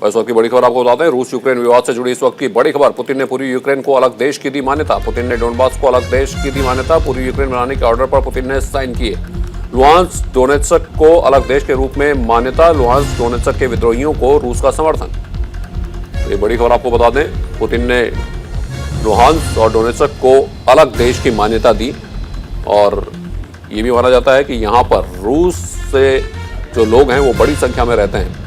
इस वक्त की बड़ी खबर आपको बताते हैं। रूस यूक्रेन विवाद से जुड़ी इस वक्त की बड़ी खबर। पुतिन ने पूरी यूक्रेन को अलग देश की दी मान्यता। पुतिन ने डोनबास को अलग देश की दी मान्यता। पूरी यूक्रेन बनाने के ऑर्डर पर पुतिन ने साइन किए। लुहांस्क डोनेत्स्क को अलग देश के रूप में मान्यता। लुहांस्क डोनेत्स्क के विद्रोहियों को रूस का समर्थन। ये बड़ी खबर आपको बता दें, पुतिन ने लुहांस्क और डोनेत्स्क को अलग देश की मान्यता दी और ये भी माना जाता है कि यहां पर रूस से जो लोग हैं वो बड़ी संख्या में रहते हैं।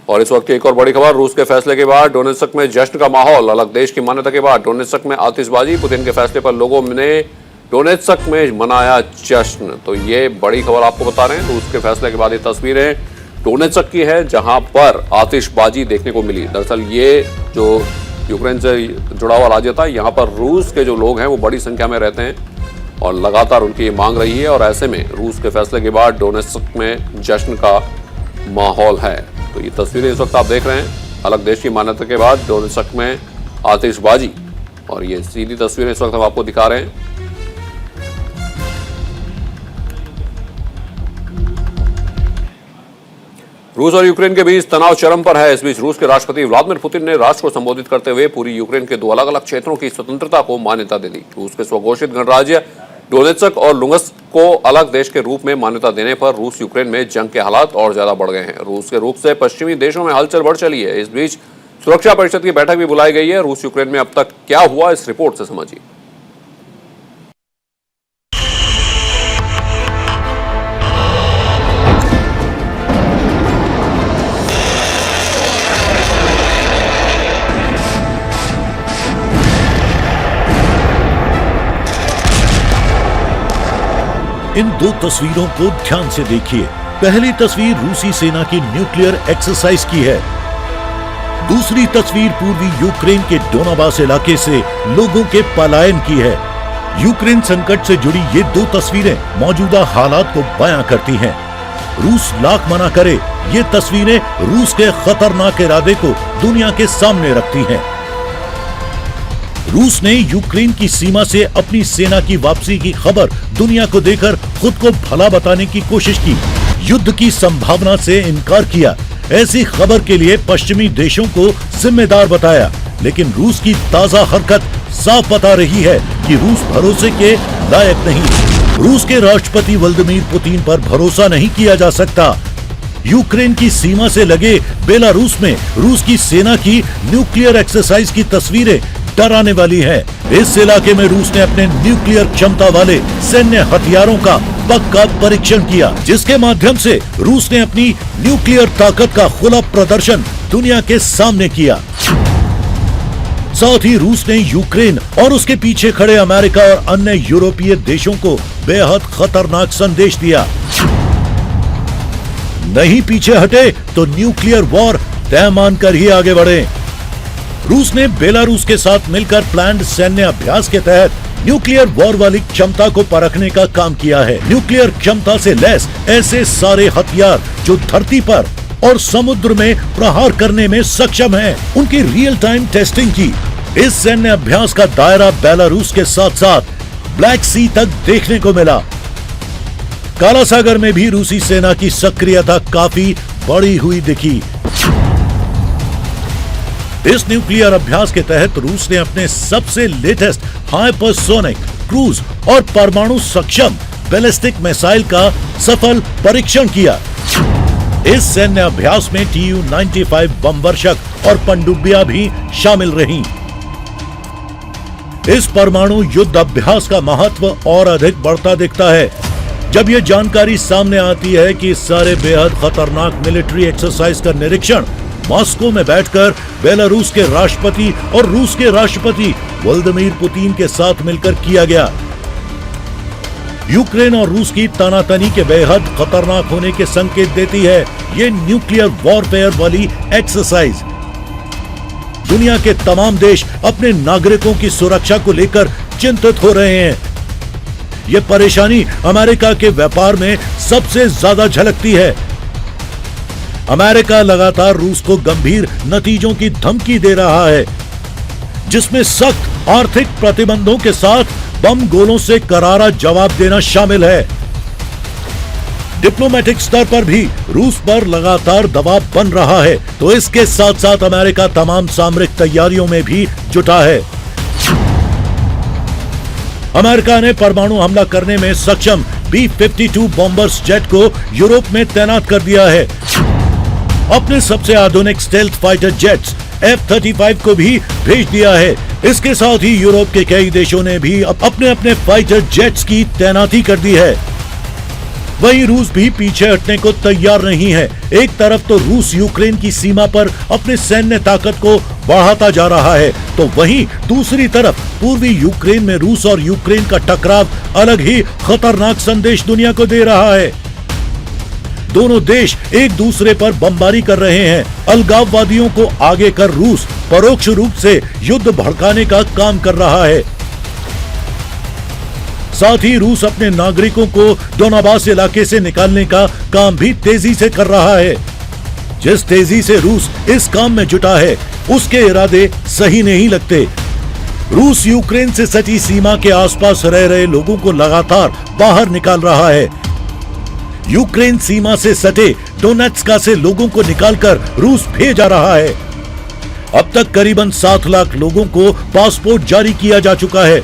और इस वक्त की एक और बड़ी खबर, रूस के फैसले के बाद डोनेत्स्क में जश्न का माहौल। अलग देश की मान्यता के बाद डोनेत्स्क में आतिशबाजी। पुतिन के फैसले पर लोगों ने डोनेत्स्क में मनाया जश्न। तो ये बड़ी खबर आपको बता रहे हैं। रूस के फैसले के बाद ये तस्वीरें डोनेत्स्क की है जहां पर आतिशबाजी देखने को मिली। दरअसल ये जो यूक्रेन से जुड़ा हुआ राज्य था, यहाँ पर रूस के जो लोग हैं वो बड़ी संख्या में रहते हैं और लगातार उनकी ये मांग रही है और ऐसे में रूस के फैसले के बाद डोनेत्स्क में जश्न का माहौल है। तो ये तस्वीरें इस वक्त आप देख रहे हैं, अलग देश की मान्यता के बाद डोनेत्स्क में आतिशबाजी, और ये सीधी तस्वीरें इस वक्त हम आपको दिखा रहे हैं। रूस और यूक्रेन के बीच तनाव चरम पर है। इस बीच रूस के राष्ट्रपति व्लादिमीर पुतिन ने राष्ट्र को संबोधित करते हुए पूरी यूक्रेन के 2 अलग अलग क्षेत्रों की स्वतंत्रता को मान्यता दे दी। रूस के स्वघोषित गणराज्य डोनेत्स्क और लुहांस्क को अलग देश के रूप में मान्यता देने पर रूस यूक्रेन में जंग के हालात और ज्यादा बढ़ गए हैं। रूस के रूप से पश्चिमी देशों में हलचल बढ़ चली है। इस बीच सुरक्षा परिषद की बैठक भी बुलाई गई है। रूस यूक्रेन में अब तक क्या हुआ, इस रिपोर्ट से समझिए। इन 2 तस्वीरों को ध्यान से देखिए। पहली तस्वीर रूसी सेना की न्यूक्लियर एक्सरसाइज की है। दूसरी तस्वीर पूर्वी यूक्रेन के डोनाबास इलाके से लोगों के पलायन की है। यूक्रेन संकट से जुड़ी ये 2 तस्वीरें मौजूदा हालात को बयां करती हैं। रूस लाख मना करे, ये तस्वीरें रूस के खतरनाक इरादे को दुनिया के सामने रखती हैं। रूस ने यूक्रेन की सीमा से अपनी सेना की वापसी की खबर दुनिया को देकर खुद को भला बताने की कोशिश की। युद्ध की संभावना से इनकार किया। ऐसी खबर के लिए पश्चिमी देशों को जिम्मेदार बताया। लेकिन रूस की ताजा हरकत साफ बता रही है कि रूस भरोसे के लायक नहीं। रूस के राष्ट्रपति व्लादिमीर पुतिन पर भरोसा नहीं किया जा सकता। यूक्रेन की सीमा से लगे बेलारूस में रूस की सेना की न्यूक्लियर एक्सरसाइज की तस्वीरें डराने वाली है। इस इलाके में रूस ने अपने न्यूक्लियर क्षमता वाले सैन्य हथियारों का पक्का परीक्षण किया, जिसके माध्यम से रूस ने अपनी न्यूक्लियर ताकत का खुला प्रदर्शन दुनिया के सामने किया। साथ ही रूस ने यूक्रेन और उसके पीछे खड़े अमेरिका और अन्य यूरोपीय देशों को बेहद खतरनाक संदेश दिया। नहीं पीछे हटे तो न्यूक्लियर वॉर तय मानकर ही आगे बढ़े। रूस ने बेलारूस के साथ मिलकर प्लान्ड सैन्य अभ्यास के तहत न्यूक्लियर वॉर वाली क्षमता को परखने का काम किया है। न्यूक्लियर क्षमता से लैस ऐसे सारे हथियार जो धरती पर और समुद्र में प्रहार करने में सक्षम हैं, उनकी रियल टाइम टेस्टिंग की। इस सैन्य अभ्यास का दायरा बेलारूस के साथ साथ ब्लैक सी तक देखने को मिला। काला सागर में भी रूसी सेना की सक्रियता काफी बढ़ी हुई दिखी। इस न्यूक्लियर अभ्यास के तहत रूस ने अपने सबसे लेटेस्ट हाइपरसोनिक क्रूज और परमाणु सक्षम बैलिस्टिक मिसाइल का सफल परीक्षण किया। इस सैन्य अभ्यास में Tu-95 बम वर्षक और पनडुब्बियां भी शामिल रहीं। इस परमाणु युद्ध अभ्यास का महत्व और अधिक बढ़ता दिखता है जब यह जानकारी सामने आती है कि इस सारे बेहद खतरनाक मिलिट्री एक्सरसाइज का निरीक्षण मॉस्को में बैठकर बेलारूस के राष्ट्रपति और रूस के राष्ट्रपति व्लादिमीर पुतिन के साथ मिलकर किया गया। यूक्रेन और रूस की तनातनी के बेहद खतरनाक होने के संकेत देती है ये न्यूक्लियर वॉरफेयर वाली एक्सरसाइज। दुनिया के तमाम देश अपने नागरिकों की सुरक्षा को लेकर चिंतित हो रहे हैं। ये परेशानी अमेरिका के व्यापार में सबसे ज्यादा झलकती है। अमेरिका लगातार रूस को गंभीर नतीजों की धमकी दे रहा है, जिसमें सख्त आर्थिक प्रतिबंधों के साथ बम गोलों से करारा जवाब देना शामिल है। डिप्लोमेटिक स्तर पर भी रूस पर लगातार दबाव बन रहा है, तो इसके साथ साथ अमेरिका तमाम सामरिक तैयारियों में भी जुटा है। अमेरिका ने परमाणु हमला करने में सक्षम B-52 बॉम्बर्स जेट को यूरोप में तैनात कर दिया है। अपने सबसे आधुनिक स्टेल्थ फाइटर जेट्स F-35 को भी भेज दिया है। इसके साथ ही यूरोप के कई देशों ने भी अपने अपने फाइटर जेट्स की तैनाती कर दी है। वहीं रूस भी पीछे हटने को तैयार नहीं है। एक तरफ तो रूस यूक्रेन की सीमा पर अपने सैन्य ताकत को बढ़ाता जा रहा है, तो वहीं दूसरी तरफ पूर्वी यूक्रेन में रूस और यूक्रेन का टकराव अलग ही खतरनाक संदेश दुनिया को दे रहा है। दोनों देश एक दूसरे पर बमबारी कर रहे हैं। अलगाववादियों को आगे कर रूस परोक्ष रूप से युद्ध भड़काने का काम कर रहा है। साथ ही रूस अपने नागरिकों को डोनाबास इलाके से निकालने का काम भी तेजी से कर रहा है। जिस तेजी से रूस इस काम में जुटा है, उसके इरादे सही नहीं लगते। रूस यूक्रेन से सटी सीमा के आसपास रह रहे लोगों को लगातार बाहर निकाल रहा है। यूक्रेन सीमा से सटे डोनेट्स्का से लोगों को निकालकर रूस भेजा रहा है। अब तक करीबन 7 लाख लोगों को पासपोर्ट जारी किया जा चुका है।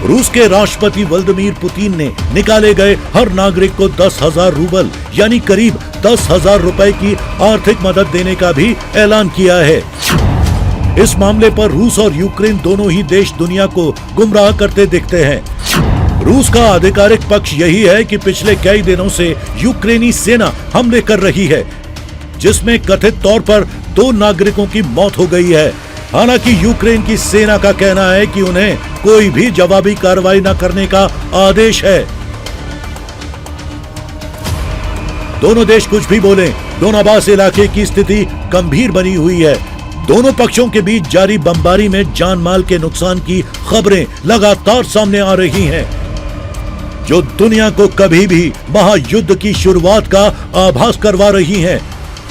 रूस के राष्ट्रपति व्लादिमीर पुतिन ने निकाले गए हर नागरिक को 10,000 रूबल यानी करीब 10,000 रुपए की आर्थिक मदद देने का भी ऐलान किया है। इस मामले पर रूस और यूक्रेन दोनों ही देश दुनिया को गुमराह करते दिखते हैं। रूस का आधिकारिक पक्ष यही है कि पिछले कई दिनों से यूक्रेनी सेना हमले कर रही है, जिसमें कथित तौर पर 2 नागरिकों की मौत हो गई है। हालांकि यूक्रेन की सेना का कहना है कि उन्हें कोई भी जवाबी कार्रवाई न करने का आदेश है। दोनों देश कुछ भी बोले, डोनाबास इलाके की स्थिति गंभीर बनी हुई है। दोनों पक्षों के बीच जारी बमबारी में जान माल के नुकसान की खबरें लगातार सामने आ रही हैं, जो दुनिया को कभी भी महायुद्ध की शुरुआत का आभास करवा रही हैं।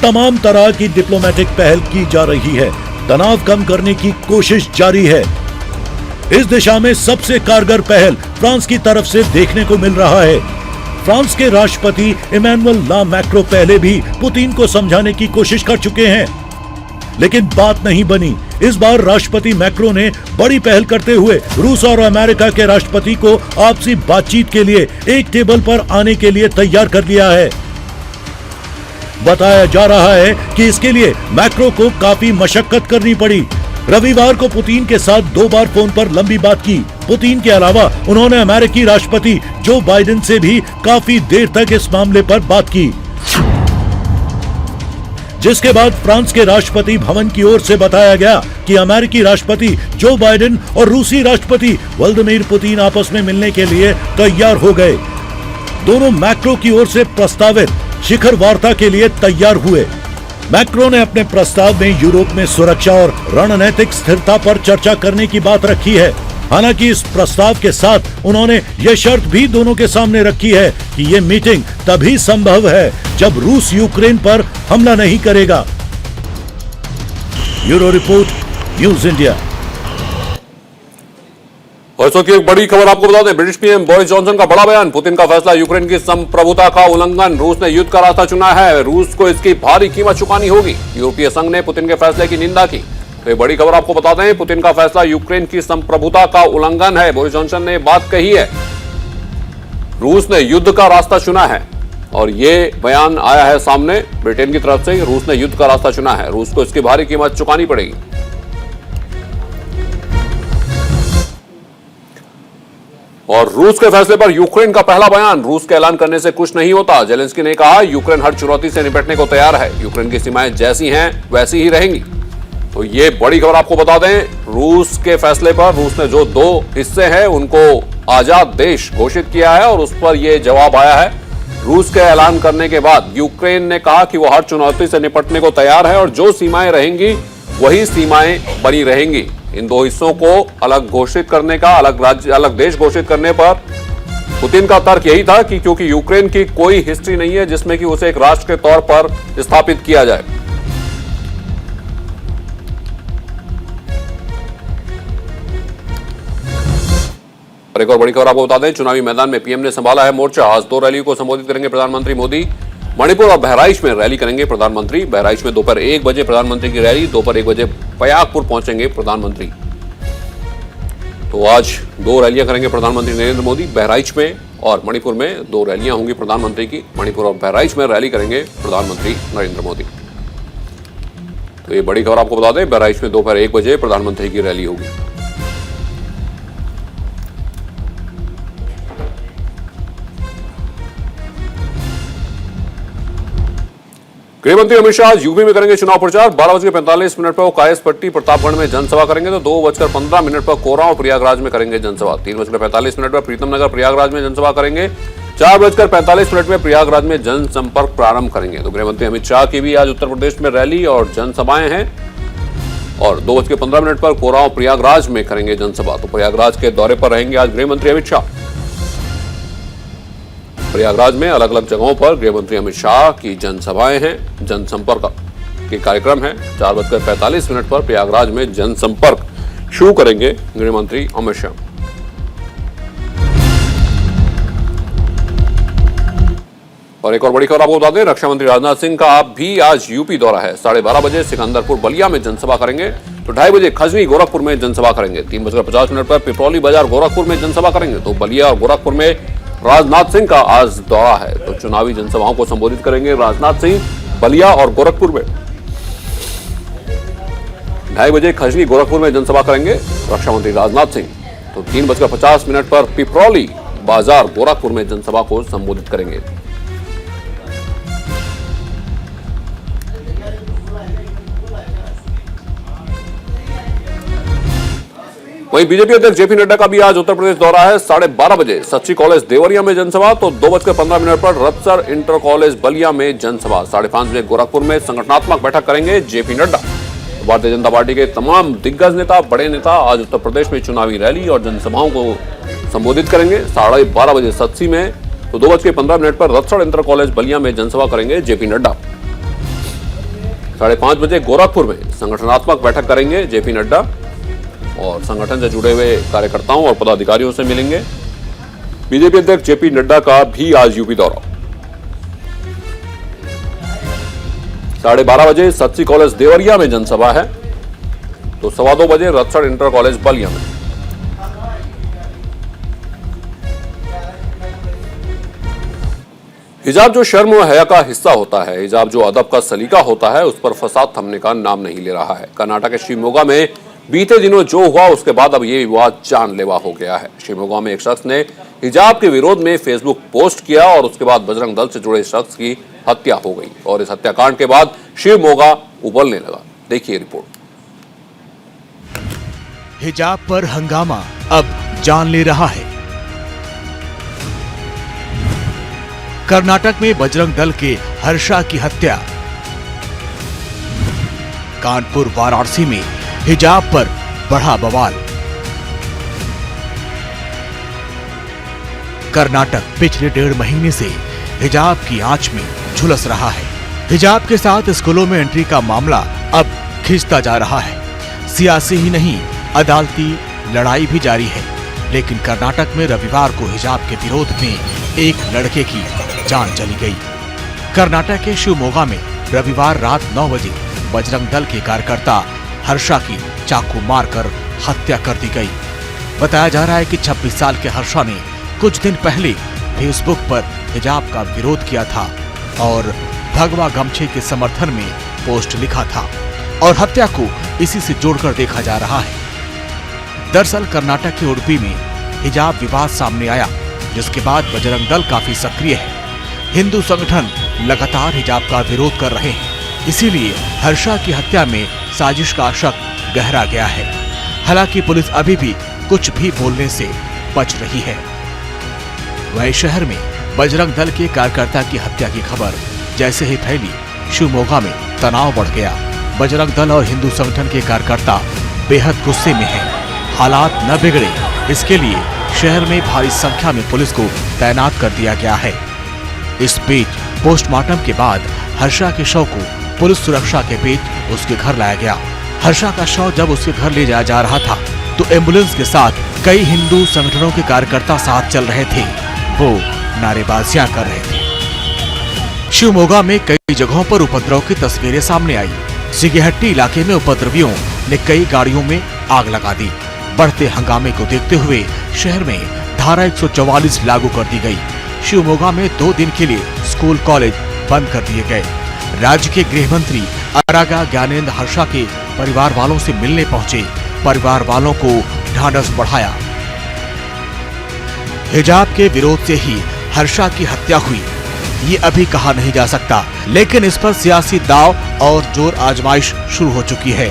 तमाम तरह की डिप्लोमेटिक पहल की जा रही है, तनाव कम करने की कोशिश जारी है। इस दिशा में सबसे कारगर पहल फ्रांस की तरफ से देखने को मिल रहा है। फ्रांस के राष्ट्रपति इमैनुअल मैक्रों पहले भी पुतिन को समझाने की कोशिश कर चुके हैं, लेकिन बात नहीं बनी। इस बार राष्ट्रपति मैक्रों ने बड़ी पहल करते हुए रूस और अमेरिका के राष्ट्रपति को आपसी बातचीत के लिए एक टेबल पर आने के लिए तैयार कर लिया है। बताया जा रहा है कि इसके लिए मैक्रो को काफी मशक्कत करनी पड़ी। रविवार को पुतिन के साथ 2 बार फोन पर लंबी बात की। पुतिन के अलावा उन्होंने अमेरिकी राष्ट्रपति जो बाइडेन से भी काफी देर तक इस मामले पर बात की, जिसके बाद फ्रांस के राष्ट्रपति भवन की ओर से बताया गया कि अमेरिकी राष्ट्रपति जो बाइडेन और रूसी राष्ट्रपति व्लादिमीर पुतिन आपस में मिलने के लिए तैयार हो गए। दोनों मैक्रो की ओर से प्रस्तावित शिखर वार्ता के लिए तैयार हुए। मैक्रो ने अपने प्रस्ताव में यूरोप में सुरक्षा और रणनीतिक स्थिरता पर चर्चा करने की बात रखी है। हालांकि इस प्रस्ताव के साथ उन्होंने यह शर्त भी दोनों के सामने रखी है कि यह मीटिंग तभी संभव है जब रूस यूक्रेन पर हमला नहीं करेगा। Bureau report, news India. और इस वक्त की एक बड़ी खबर आपको बता दें, ब्रिटिश पीएम बोरिस जॉनसन का बड़ा बयान, पुतिन का फैसला यूक्रेन की संप्रभुता का उल्लंघन, रूस ने युद्ध का रास्ता चुना है, रूस को इसकी भारी कीमत चुकानी होगी। यूरोपीय संघ ने पुतिन के फैसले की निंदा की। तो ये बड़ी खबर आपको बता दें, पुतिन का फैसला यूक्रेन की संप्रभुता का उल्लंघन है। बोरिस जॉनसन ने बात कही है, रूस ने युद्ध का रास्ता चुना है, और ये बयान आया है सामने ब्रिटेन की तरफ से। रूस ने युद्ध का रास्ता चुना है, रूस को इसकी भारी कीमत चुकानी पड़ेगी। और रूस के फैसले पर यूक्रेन का पहला बयान, रूस के ऐलान करने से कुछ नहीं होता। जेलेंस्की ने कहा, यूक्रेन हर चुनौती से निपटने को तैयार है, यूक्रेन की सीमाएं जैसी हैं वैसी ही रहेंगी। तो ये बड़ी खबर आपको बता दें, रूस के फैसले पर रूस ने जो 2 हिस्से हैं उनको आजाद देश घोषित किया है, और उस पर यह जवाब आया है। रूस के ऐलान करने के बाद यूक्रेन ने कहा कि वह हर चुनौती से निपटने को तैयार है, और जो सीमाएं रहेंगी वही सीमाएं बनी रहेंगी। इन 2 हिस्सों को अलग घोषित करने का, अलग राज्य, अलग देश घोषित करने पर पुतिन का तर्क यही था कि क्योंकि यूक्रेन की कोई हिस्ट्री नहीं है जिसमें कि उसे एक राष्ट्र के तौर पर स्थापित किया जाए। और एक और बड़ी खबर आपको बता दें, चुनावी मैदान में पीएम ने संभाला है मोर्चा। आज 2 रैलियों को संबोधित करेंगे प्रधानमंत्री मोदी। मणिपुर और बहराइच में रैली करेंगे प्रधानमंत्री। बहराइच में दोपहर 1 बजे प्रधानमंत्री की रैली, दोपहर 1 बजे पयागपुर पहुंचेंगे प्रधानमंत्री। तो आज 2 रैलियां करेंगे प्रधानमंत्री नरेंद्र मोदी, बहराइच में और मणिपुर में 2 रैलियां होंगी प्रधानमंत्री की। मणिपुर और बहराइच में रैली करेंगे प्रधानमंत्री नरेंद्र मोदी। तो ये बड़ी खबर आपको बता दें, बहराइच में दोपहर 1 बजे प्रधानमंत्री की रैली होगी। गृहमंत्री अमित शाह यूपी में करेंगे चुनाव प्रचार। 12:45 पर वो कायसपट्टी प्रतापगढ़ में जनसभा करेंगे, तो 2:15 पर कोरांव प्रयागराज में करेंगे जनसभा। 3:45 पर प्रीतम नगर प्रयागराज में जनसभा करेंगे। 4:45 में प्रयागराज में जनसंपर्क प्रारंभ करेंगे। तो गृहमंत्री अमित शाह की भी आज उत्तर प्रदेश में रैली और जनसभाएं हैं। और 2:15 पर कोरांव प्रयागराज में करेंगे जनसभा। तो प्रयागराज के दौरे पर रहेंगे आज गृहमंत्री अमित शाह। प्रयागराज में अलग अलग जगहों पर गृहमंत्री अमित शाह की जनसभाएं हैं, जनसंपर्क के कार्यक्रम है। 4:45 पर प्रयागराज में जनसंपर्क शुरू करेंगे गृहमंत्री अमित शाह। और एक और बड़ी खबर आपको बता दें, रक्षा मंत्री राजनाथ सिंह का भी आज यूपी दौरा है। 12:30 बजे सिकंदरपुर बलिया में जनसभा करेंगे, तो 2:30 बजे खजवी गोरखपुर में जनसभा करेंगे। 3:50 पर पिपरौली बाजार गोरखपुर में जनसभा करेंगे। तो बलिया और गोरखपुर में राजनाथ सिंह का आज दौरा है, तो चुनावी जनसभाओं को संबोधित करेंगे राजनाथ सिंह बलिया और गोरखपुर में। 2:30 बजे खजवी गोरखपुर में जनसभा करेंगे रक्षा मंत्री राजनाथ सिंह। तो 3:50 पर पिपरौली बाजार गोरखपुर में जनसभा को संबोधित करेंगे। वहीं बीजेपी अध्यक्ष जेपी नड्डा का भी आज उत्तर प्रदेश दौरा है। 12:30 बजे सच्ची कॉलेज देवरिया में जनसभा, तो 2:15 पर रपसर इंटर कॉलेज बलिया में जनसभा। 5:30 बजे गोरखपुर में संगठनात्मक बैठक करेंगे जेपी नड्डा। भारतीय जनता पार्टी के तमाम दिग्गज नेता, बड़े नेता आज उत्तर प्रदेश में चुनावी रैली और जनसभाओं को संबोधित करेंगे। 12:30 बजे सच्ची में, तो 2:15 पर रपसर इंटर कॉलेज बलिया में जनसभा करेंगे जेपी नड्डा। 5:30 बजे गोरखपुर में संगठनात्मक बैठक करेंगे जेपी नड्डा और संगठन से जुड़े हुए कार्यकर्ताओं और पदाधिकारियों से मिलेंगे। बीजेपी अध्यक्ष जेपी नड्डा का भी आज यूपी दौरा। 12:30 बजे सच्ची कॉलेज देवरिया में जनसभा है, तो 2:15 बजे रपसर इंटर कॉलेज बलिया में। हिजाब जो शर्म व हया का हिस्सा होता है, हिजाब जो अदब का सलीका होता है, उस पर फसाद थमने का नाम नहीं ले रहा है। कर्नाटक के शिवमोगा में बीते दिनों जो हुआ, उसके बाद अब ये विवाद जानलेवा हो गया है। शिवमोगा में एक शख्स ने हिजाब के विरोध में फेसबुक पोस्ट किया और उसके बाद बजरंग दल से जुड़े शख्स की हत्या हो गई और इस हत्याकांड के बाद शिवमोगा उबलने लगा। देखिए रिपोर्ट। हिजाब पर हंगामा अब जान ले रहा है। कर्नाटक में बजरंग दल के हर्षा की हत्या। कानपुर वाराणसी में हिजाब पर बढ़ा बवाल। कर्नाटक पिछले 1.5 महीने से हिजाब की आंच में झुलस रहा है। हिजाब के साथ स्कूलों में एंट्री का मामला अब खिंचता जा रहा है। सियासी ही नहीं, अदालती लड़ाई भी जारी है। लेकिन कर्नाटक में रविवार को हिजाब के विरोध में एक लड़के की जान चली गई। कर्नाटक के शिवमोगा में रविवार रात 9 बजे बजरंग दल के कार्यकर्ता हर्षा की चाकू मारकर हत्या कर दी गई। बताया जा रहा है कि 26 साल के हर्षा ने कुछ दिन पहले फेसबुक पर हिजाब का विरोध किया था और भगवा गमछे के समर्थन में पोस्ट लिखा था और हत्या को इसी से जोड़कर देखा जा रहा है। दरअसल कर्नाटक के उडुपी में हिजाब विवाद सामने आया, जिसके बाद बजरंग दल काफी सक्रिय है। हिंदू संगठन लगातार हिजाब का विरोध कर रहे हैं, इसीलिए हर्षा की हत्या में साजिश का शक गहरा गया है। हालांकि पुलिस अभी भी कुछ भी बोलने से बच रही है। वहीं शहर में बजरंग दल के कार्यकर्ता की हत्या की खबर जैसे ही फैली, शिवमोगा में तनाव बढ़ गया। बजरंग दल और हिंदू संगठन के कार्यकर्ता बेहद गुस्से में हैं। हालात न बिगड़े, इसके लिए शहर में भारी संख्या में पुलिस को तैनात कर दिया गया है। इस बीच पोस्टमार्टम के बाद हर्षा के शव को पुलिस सुरक्षा के बीच उसके घर लाया गया। हर्षा का शव जब उसके घर ले जाया जा रहा था तो एम्बुलेंस के साथ कई हिंदू संगठनों के कार्यकर्ता साथ चल रहे थे, वो नारेबाजियां कर रहे थे। शिवमोगा में कई जगहों पर उपद्रव की तस्वीरें सामने आई। सिगेहट्टी इलाके में उपद्रवियों ने कई गाड़ियों में आग लगा दी। बढ़ते हंगामे को देखते हुए शहर में धारा 144 लागू कर दी गई। शिवमोगा में 2 दिन के लिए स्कूल कॉलेज बंद कर दिए गए। राज्य के गृह मंत्री अरागा ज्ञानेंद्र हर्षा के परिवार वालों से मिलने पहुंचे। परिवार वालों को ढांढस बढ़ाया। हिजाब के विरोध से ही हर्षा की हत्या हुई, ये अभी कहा नहीं जा सकता, लेकिन इस पर सियासी दांव और जोर आजमाइश शुरू हो चुकी है।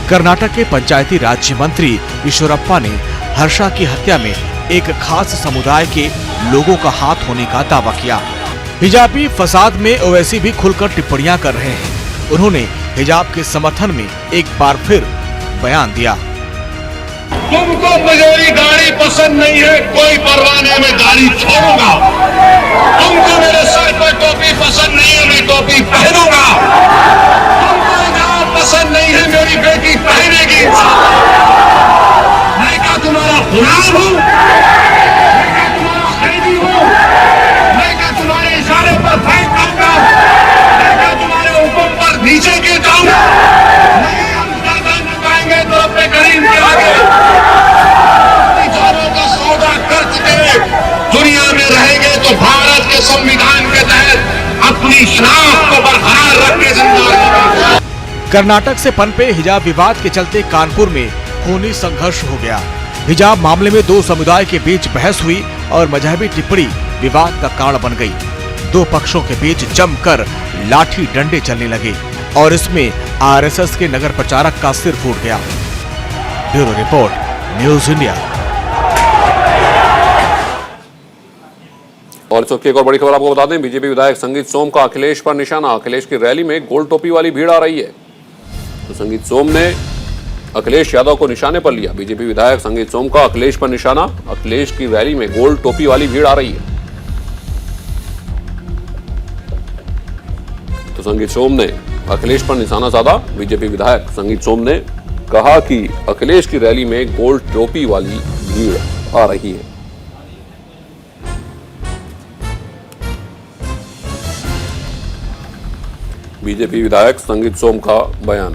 कर्नाटक के पंचायती राज्य मंत्री ईश्वरप्पा ने हर्षा की हत्या में एक खास समुदाय के लोगों का हाथ होने का दावा किया। हिजाबी फसाद में ओवैसी भी खुलकर टिप्पणियां कर रहे हैं। उन्होंने हिजाब के समर्थन में एक बार फिर बयान दिया। तुमको मुझे गाड़ी पसंद नहीं है, कोई परवाह नहीं, मैं गाड़ी छोड़ूंगा। तुमको मेरे सर पर टोपी पसंद नहीं है, मैं टोपी पहनूंगा। तुमको हिजाब पसंद नहीं है, मेरी बेटी पहनेगी। मैं क्या तुम्हारा गुलाम हूँ? मैं क्या तुम्हारा खरीदी हूँ? मैं क्या तुम्हारे इशारे पर फेंक दूंगा? मैं क्या तुम्हारे हुक्म पर नीचे गिर जाऊंगा? नहीं, हम ज्यादा न पाएंगे तो अपने गरीब के आगे जानों का सौदा कर चुके दुनिया में रहेंगे तो भारत के संविधान के तहत अपनी शनाख्त को बरकरार रखने जिंदा। कर्नाटक से पनपे हिजाब विवाद के चलते कानपुर में खूनी संघर्ष हो गया। हिजाब मामले में 2 समुदाय के बीच बहस हुई और मजहबी टिप्पणी विवाद का कारण बन गई। 2 पक्षों के बीच जमकर लाठी डंडे चलने लगे और इसमें आरएसएस के नगर प्रचारक का सिर फूट गया। Bureau report, news India. और इस वक्त की एक और बड़ी खबर आपको बता दें, बीजेपी विधायक संगीत सोम का अखिलेश पर निशाना। अखिलेश की रैली में गोल टोपी वाली भीड़ आ रही है, तो संगीत सोम ने अखिलेश यादव को निशाने पर लिया। बीजेपी विधायक संगीत सोम का अखिलेश पर निशाना। अखिलेश की रैली में गोल टोपी वाली भीड़ आ रही है, तो संगीत सोम ने अखिलेश पर निशाना साधा। बीजेपी विधायक संगीत सोम ने कहा कि अखिलेश की रैली में गोल टोपी वाली भीड़ आ रही है। बीजेपी विधायक संगीत सोम का बयान।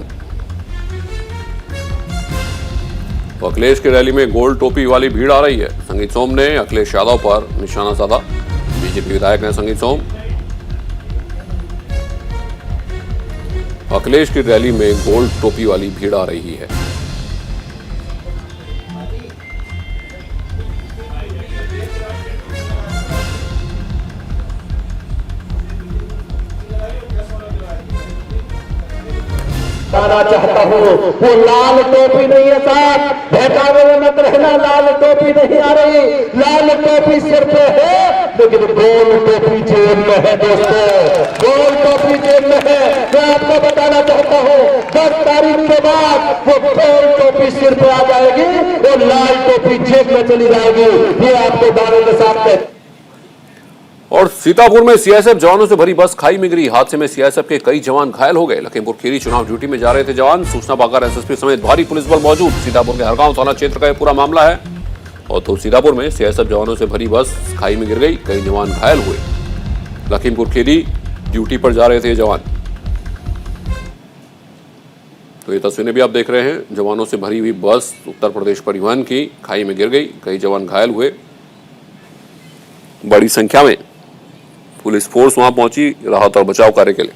तो अखिलेश की रैली में गोल टोपी वाली भीड़ आ रही है। संगीत सोम ने अखिलेश यादव पर निशाना साधा। बीजेपी विधायक ने संगीत सोम अखिलेश की रैली में गोल टोपी वाली भीड़ आ रही है। बताना चाहता हूँ वो लाल टोपी नहीं है साहब, बहकावे में मत रहना। लाल टोपी नहीं आ रही, लाल टोपी सिर पे है, लेकिन गोल टोपी जेब में है दोस्तों, गोल टोपी जेब में है। मैं आपको बताना चाहता हूँ 10 तारीख के बाद वो गोल टोपी सिर पे आ जाएगी, वो लाल टोपी जेब में चली जाएगी। ये आपको दावे के साथ। और सीतापुर में सीआईएसएफ जवानों से भरी बस खाई में गिरी। हादसे में सीआईएसएफ के कई जवान घायल हो गए। लखीमपुर खीरी चुनाव ड्यूटी में जा रहे थे जवान। सूचना पाकर एसएसपी समेत भारी पुलिस बल मौजूद। सीतापुर के हरगांव थाना क्षेत्र का यह पूरा मामला है। और तो सीतापुर में सीआईएसएफ जवानों से भरी बस खाई में गिर गई, कई जवान घायल हुए। लखीमपुर खीरी ड्यूटी पर जा रहे थे जवान। तो ये तस्वीरें भी आप देख रहे हैं, जवानों से भरी हुई बस उत्तर प्रदेश परिवहन की खाई में गिर गई, कई जवान घायल हुए। बड़ी संख्या में पुलिस फोर्स वहां पहुंची राहत और बचाव कार्य के लिए।